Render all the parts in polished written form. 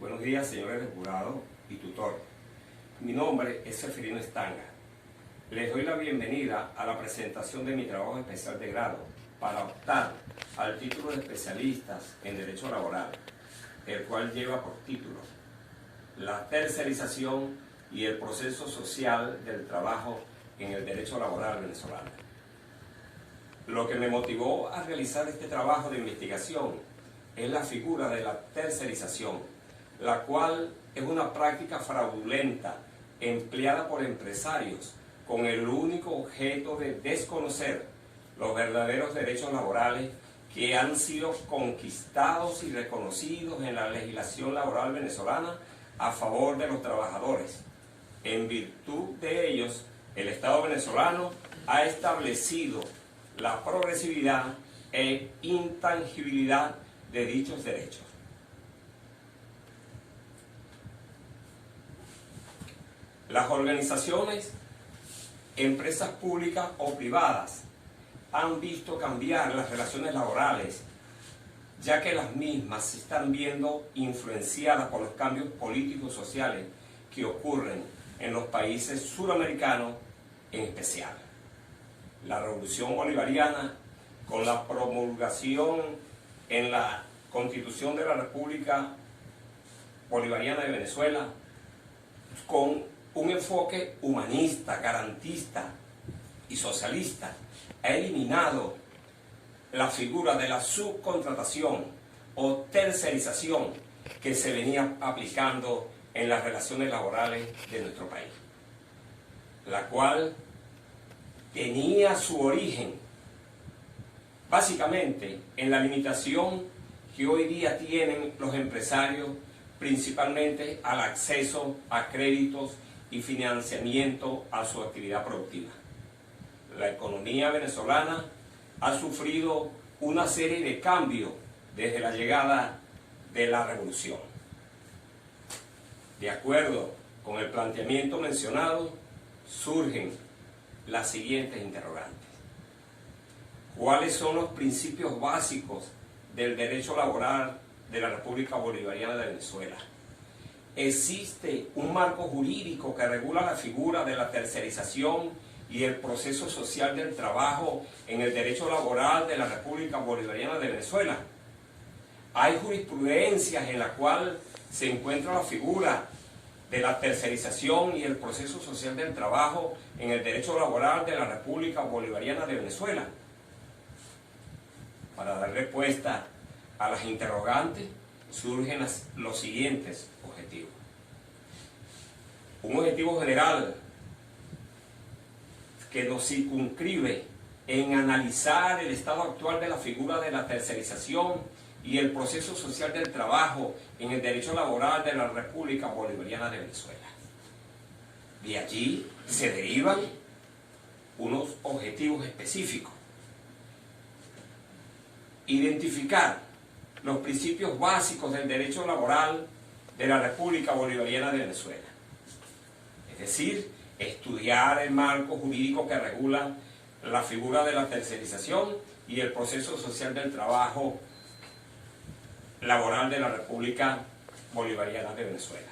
Buenos días, señores del jurado y tutor. Mi nombre es Seferino Estanga. Les doy la bienvenida a la presentación de mi trabajo especial de grado para optar al título de especialistas en Derecho Laboral, el cual lleva por título La tercerización y el proceso social del trabajo en el derecho laboral venezolano. Lo que me motivó a realizar este trabajo de investigación es la figura de la tercerización, la cual es una práctica fraudulenta empleada por empresarios con el único objeto de desconocer los verdaderos derechos laborales que han sido conquistados y reconocidos en la legislación laboral venezolana a favor de los trabajadores. En virtud de ellos, el Estado venezolano ha establecido la progresividad e intangibilidad de dichos derechos. Las organizaciones, empresas públicas o privadas han visto cambiar las relaciones laborales, ya que las mismas se están viendo influenciadas por los cambios políticos y sociales que ocurren en los países suramericanos en especial. La Revolución Bolivariana, con la promulgación en la Constitución de la República Bolivariana de Venezuela, con un enfoque humanista, garantista y socialista, ha eliminado la figura de la subcontratación o tercerización que se venía aplicando en las relaciones laborales de nuestro país, la cual tenía su origen básicamente en la limitación que hoy día tienen los empresarios, principalmente al acceso a créditos y financiamiento a su actividad productiva. La economía venezolana ha sufrido una serie de cambios desde la llegada de la revolución. De acuerdo con el planteamiento mencionado, surgen las siguientes interrogantes. ¿Cuáles son los principios básicos del derecho laboral de la República Bolivariana de Venezuela? ¿Existe un marco jurídico que regula la figura de la tercerización y el proceso social del trabajo en el derecho laboral de la República Bolivariana de Venezuela? ¿Hay jurisprudencias en la cual se encuentra la figura de la tercerización y el proceso social del trabajo en el derecho laboral de la República Bolivariana de Venezuela? Para dar respuesta a las interrogantes, surgen los siguientes objetivos. Un objetivo general que nos circunscribe en analizar el estado actual de la figura de la tercerización y el proceso social del trabajo en el derecho laboral de la República Bolivariana de Venezuela. De allí se derivan unos objetivos específicos. Identificar los principios básicos del derecho laboral de la República Bolivariana de Venezuela. Es decir, estudiar el marco jurídico que regula la figura de la tercerización y el proceso social del trabajo laboral de la República Bolivariana de Venezuela.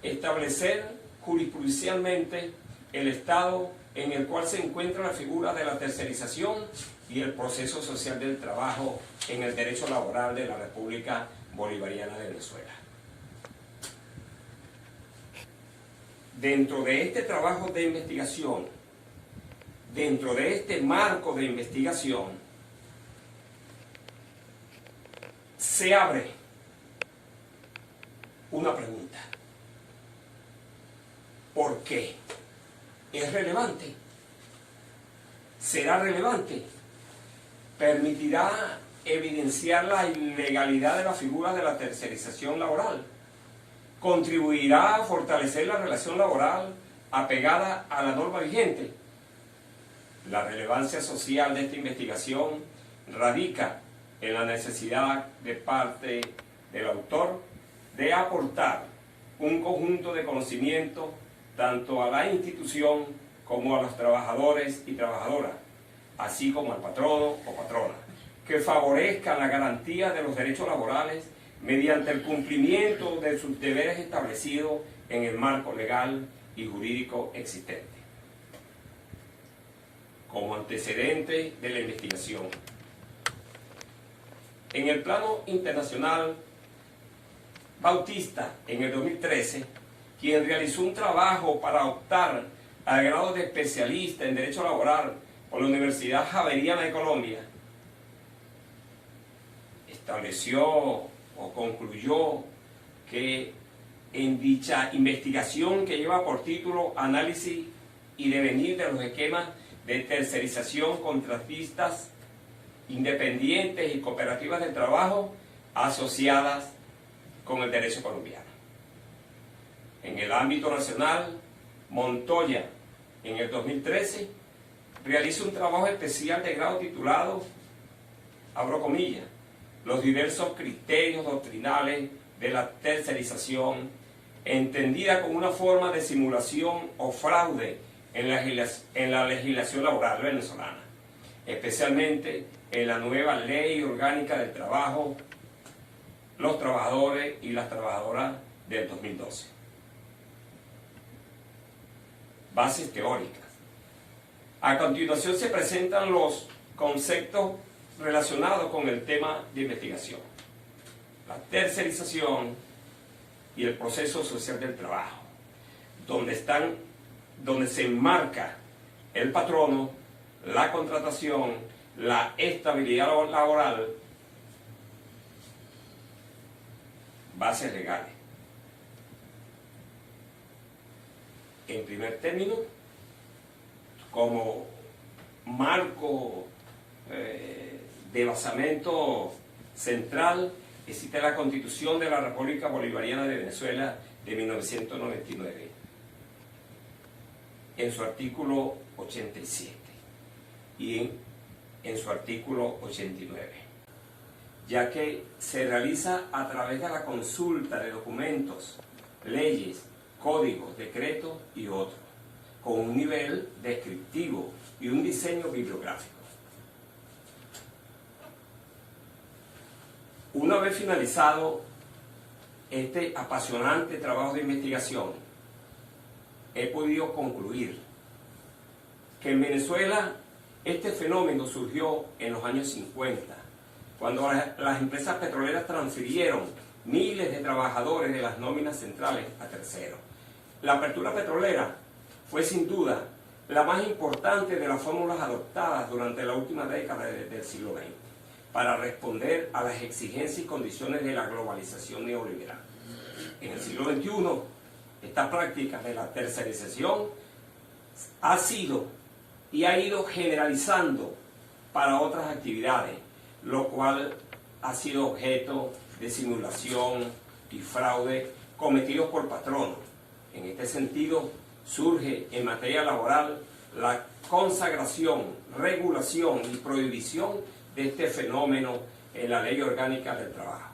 Establecer jurisprudencialmente el estado en el cual se encuentra la figura de la tercerización y el proceso social del trabajo en el derecho laboral de la República Bolivariana de Venezuela. Dentro de este trabajo de investigación, dentro de este marco de investigación, se abre una pregunta. ¿Por qué? ¿Es relevante? ¿Será relevante? ¿Permitirá evidenciar la ilegalidad de la figura de la tercerización laboral? ¿Contribuirá a fortalecer la relación laboral apegada a la norma vigente? La relevancia social de esta investigación radica en la necesidad de parte del autor de aportar un conjunto de conocimiento tanto a la institución como a los trabajadores y trabajadoras, así como al patrono o patrona, que favorezcan la garantía de los derechos laborales mediante el cumplimiento de sus deberes establecidos en el marco legal y jurídico existente. Como antecedente de la investigación, en el plano internacional, Bautista, en el 2013, quien realizó un trabajo para optar al grado de especialista en Derecho Laboral por la Universidad Javeriana de Colombia, estableció o concluyó que en dicha investigación, que lleva por título Análisis y devenir de los esquemas de tercerización, contratistas, independientes y cooperativas de trabajo asociadas con el derecho colombiano. En el ámbito nacional, Montoya, en el 2013, realiza un trabajo especial de grado titulado, abro comillas, los diversos criterios doctrinales de la tercerización, entendida como una forma de simulación o fraude en la legislación laboral venezolana, especialmente en la nueva Ley Orgánica del Trabajo, los trabajadores y las trabajadoras del 2012. Bases teóricas. A continuación se presentan los conceptos relacionados con el tema de investigación: la tercerización y el proceso social del trabajo, donde se enmarca el patrono, la contratación, la estabilidad laboral. Bases legales. En primer término, como marco de basamento central, existe la Constitución de la República Bolivariana de Venezuela de 1999, en su artículo 87 y en su artículo 89, ya que se realiza a través de la consulta de documentos, leyes, códigos, decretos y otros, con un nivel descriptivo y un diseño bibliográfico. Una vez finalizado este apasionante trabajo de investigación, he podido concluir que en Venezuela este fenómeno surgió en los años 50, cuando las empresas petroleras transfirieron miles de trabajadores de las nóminas centrales a terceros. La apertura petrolera fue sin duda la más importante de las fórmulas adoptadas durante la última década del siglo XX para responder a las exigencias y condiciones de la globalización neoliberal. En el siglo XXI, esta práctica de la tercerización ha sido y ha ido generalizando para otras actividades, lo cual ha sido objeto de simulación y fraude cometidos por patronos. En este sentido, surge en materia laboral la consagración, regulación y prohibición de este fenómeno en la Ley Orgánica del Trabajo,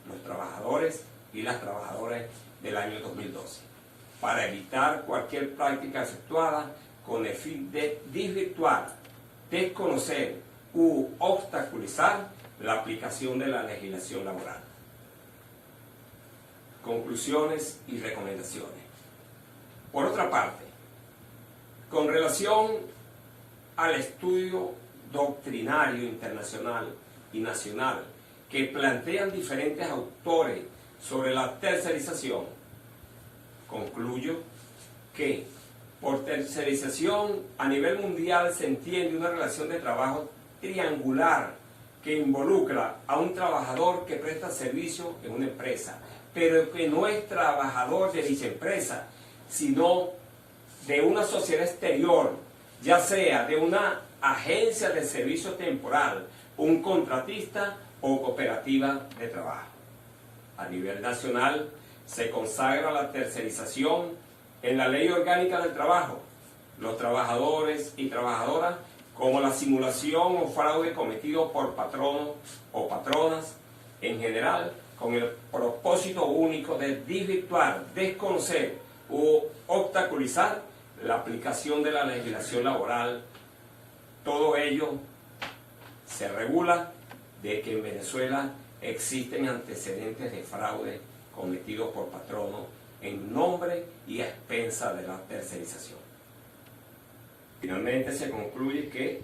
los trabajadores y las trabajadoras del año 2012, para evitar cualquier práctica efectuada con el fin de desvirtuar, desconocer u obstaculizar la aplicación de la legislación laboral. Conclusiones y recomendaciones. Por otra parte, con relación al estudio doctrinario internacional y nacional que plantean diferentes autores sobre la tercerización, concluyo que por tercerización a nivel mundial se entiende una relación de trabajo triangular que involucra a un trabajador que presta servicio en una empresa, pero que no es trabajador de dicha empresa, sino de una sociedad exterior, ya sea de una agencia de servicio temporal, un contratista o cooperativa de trabajo. A nivel nacional se consagra la tercerización en la Ley Orgánica del Trabajo, los trabajadores y trabajadoras como la simulación o fraude cometido por patronos o patronas en general, con el propósito único de desvirtuar, desconocer u obstaculizar la aplicación de la legislación laboral. Todo ello se regula de que en Venezuela existen antecedentes de fraude cometidos por patronos en nombre y a expensas de la tercerización. Finalmente se concluye que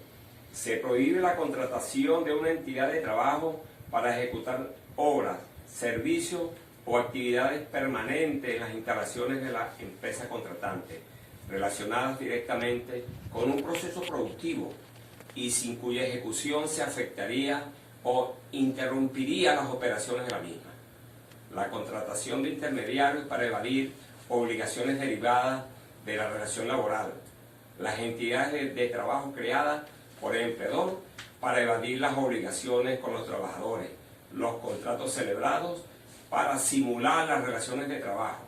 se prohíbe la contratación de una entidad de trabajo para ejecutar obras, servicios o actividades permanentes en las instalaciones de la empresa contratante, relacionadas directamente con un proceso productivo y sin cuya ejecución se afectaría o interrumpiría las operaciones de la misma. La contratación de intermediarios para evadir obligaciones derivadas de la relación laboral. Las entidades de trabajo creadas por el empleador para evadir las obligaciones con los trabajadores. Los contratos celebrados para simular las relaciones de trabajo,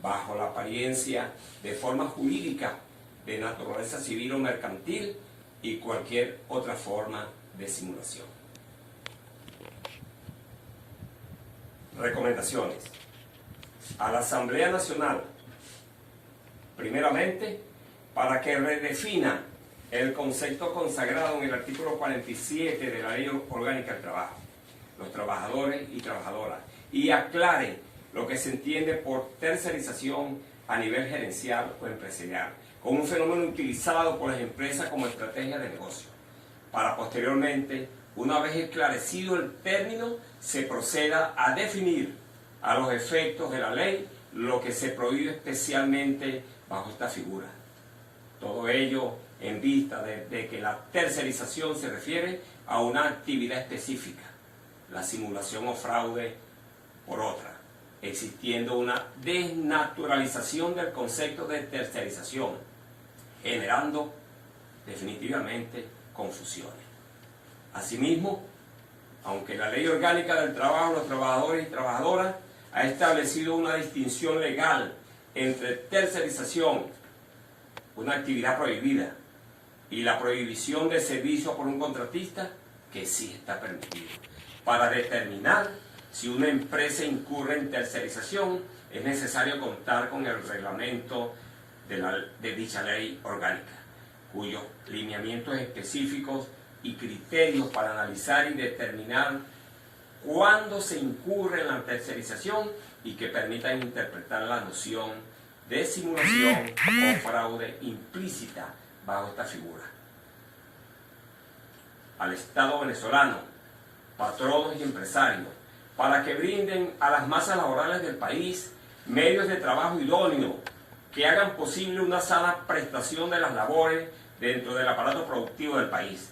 bajo la apariencia de forma jurídica de naturaleza civil o mercantil y cualquier otra forma de simulación. Recomendaciones. A la Asamblea Nacional, primeramente, para que redefina el concepto consagrado en el artículo 47 de la Ley Orgánica del Trabajo, los trabajadores y trabajadoras, y aclare lo que se entiende por tercerización a nivel gerencial o empresarial, como un fenómeno utilizado por las empresas como estrategia de negocio, para posteriormente, una vez esclarecido el término, se proceda a definir a los efectos de la ley lo que se prohíbe especialmente bajo esta figura. Todo ello en vista de que la tercerización se refiere a una actividad específica, la simulación o fraude por otra, existiendo una desnaturalización del concepto de tercerización, generando definitivamente confusiones. Asimismo, aunque la Ley Orgánica del Trabajo, los trabajadores y trabajadoras ha establecido una distinción legal entre tercerización, una actividad prohibida, y la prohibición de servicio por un contratista, que sí está permitido. Para determinar si una empresa incurre en tercerización, es necesario contar con el reglamento de dicha ley orgánica, cuyos lineamientos específicos y criterios para analizar y determinar cuándo se incurre en la tercerización y que permitan interpretar la noción de simulación o fraude implícita bajo esta figura. Al Estado venezolano, patronos y empresarios, para que brinden a las masas laborales del país medios de trabajo idóneos que hagan posible una sana prestación de las labores dentro del aparato productivo del país,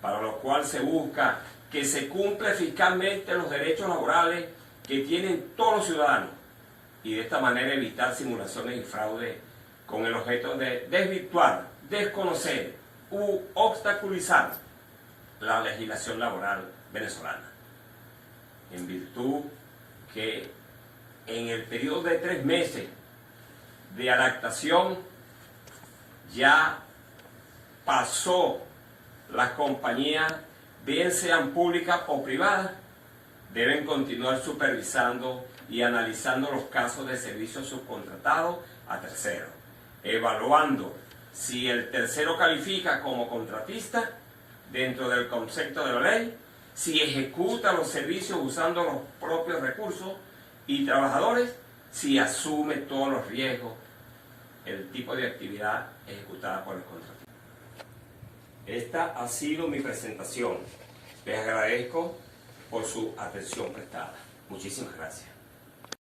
para lo cual se busca que se cumpla eficazmente los derechos laborales que tienen todos los ciudadanos y de esta manera evitar simulaciones y fraude con el objeto de desvirtuar, desconocer u obstaculizar la legislación laboral venezolana. En virtud que en el periodo de 3 meses de adaptación ya pasó las compañías, bien sean públicas o privadas, deben continuar supervisando y analizando los casos de servicios subcontratados a terceros, evaluando si el tercero califica como contratista dentro del concepto de la ley, si ejecuta los servicios usando los propios recursos y trabajadores, si asume todos los riesgos, el tipo de actividad ejecutada por el contratista. Esta ha sido mi presentación. Les agradezco por su atención prestada. Muchísimas gracias.